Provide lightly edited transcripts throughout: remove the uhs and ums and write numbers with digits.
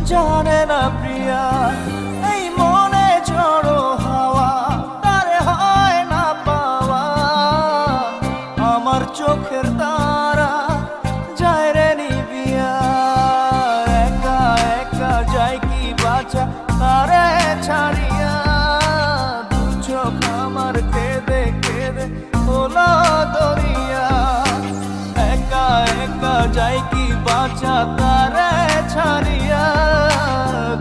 জানে না প্রিয়া এই মনে ঝড়ো হাওয়া তারে হয় না পাওয়া। আমার চোখের তারা যায় রে নিবিয়া, একা একা যায় কি বাঁচা তারে ছাড়িয়া। দু চোখ আমার কেঁদে কেঁদে হলো দরিয়া, একা একা যায় কি বাঁচা তারে ছাড়িয়া।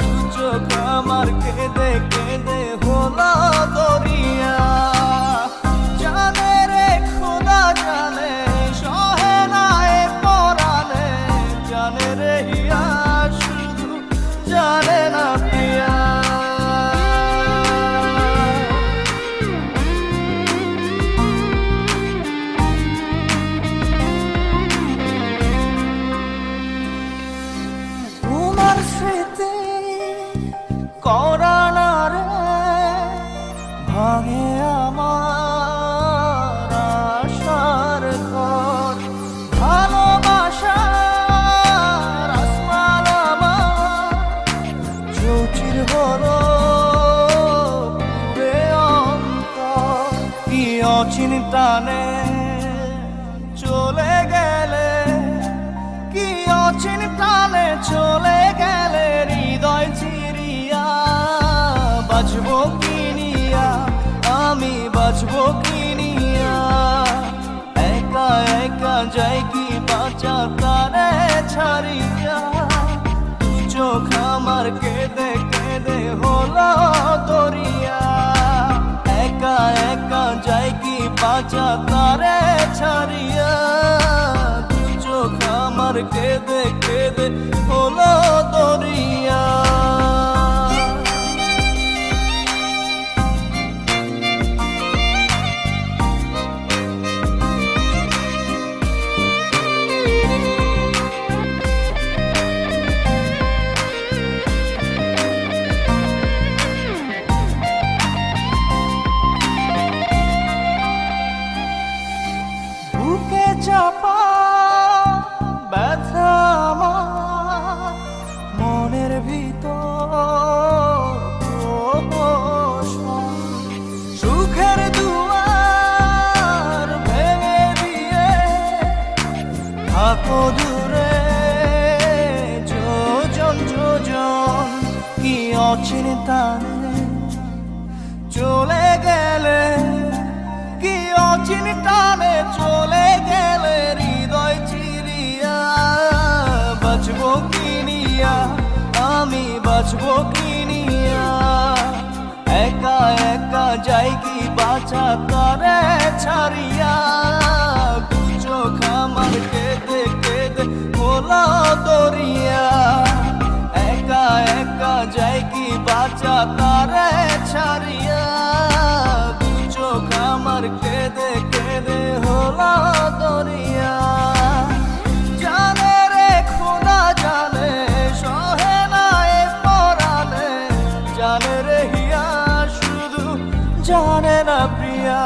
দু চোখ আমার কেঁদে কেঁদে হলো দরিয়া। জানে রে খোদা জানে সহে না এ পরাণে, জানে রে হিয়া শুধু জানে না প্রিয়া। তোমার স্মৃতি করানা রে ভাঙে আমার আশার ঘর। ভালোবাসার আসমান আমার চৌচির হলো পুরে অন্তর। কি অচিন টানে চলে গেলে, কি অচিন টানে চলে গেলে হৃদয় চিরিয়া। বাঁচবো কিনিয়া আমি বাঁচবো কিনিয়া, একা একা যাই কি বাঁচা তারে ছাড়িয়া। দু চোখ আমার কেঁদে কেঁদে হলো দরিয়া, একা একা যাই কি বাঁচা তারে ছাড়িয়া। দু চোখ আমার কেঁদে কেঁদে হলো দরিয়া। বুকে চাপা ব্যথা আমার মনের ভিতর প্রহসন। সুখের দুয়ার ভেঙে দিয়ে থাকো দূরে যোজন যোজন। কি অচিন টানে চলে গেলে, কি অচিন টানে চলে গেলে হৃদয় চিরিয়া। বাঁচবো কিনিয়া আমি বাঁচবো কিনিয়া, একা একা যাই কি বাঁচা তারে ছাড়িয়া। দু চোখ আমার কেঁদে কেঁদে হলো দরিয়া, একা একা যাই কি বাঁচা তারে ছাড়িয়া। দু চোখ আমার কেঁদে কেঁদে হলো দরিয়া। জানে রে খোদা জানে সহে না এ পরাণে, জানে রে হিয়া শুধু জানে না প্রিয়া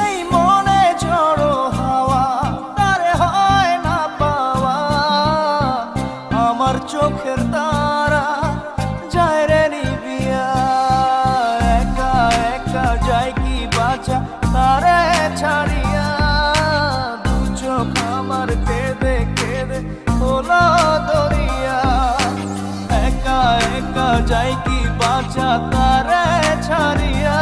এই মনে ঝড়ো হাওয়া তারে হয় না পাওয়া। আমার চোখের তারা যায় রে নিবিয়া, একা একা যায় কি বাঁচা তারে ছাড়িয়া। দু চোখ আমার কেঁদে কেঁদে হলো দরিয়া, একা একা যায় কি বাঁচা তারে ছাড়িয়া।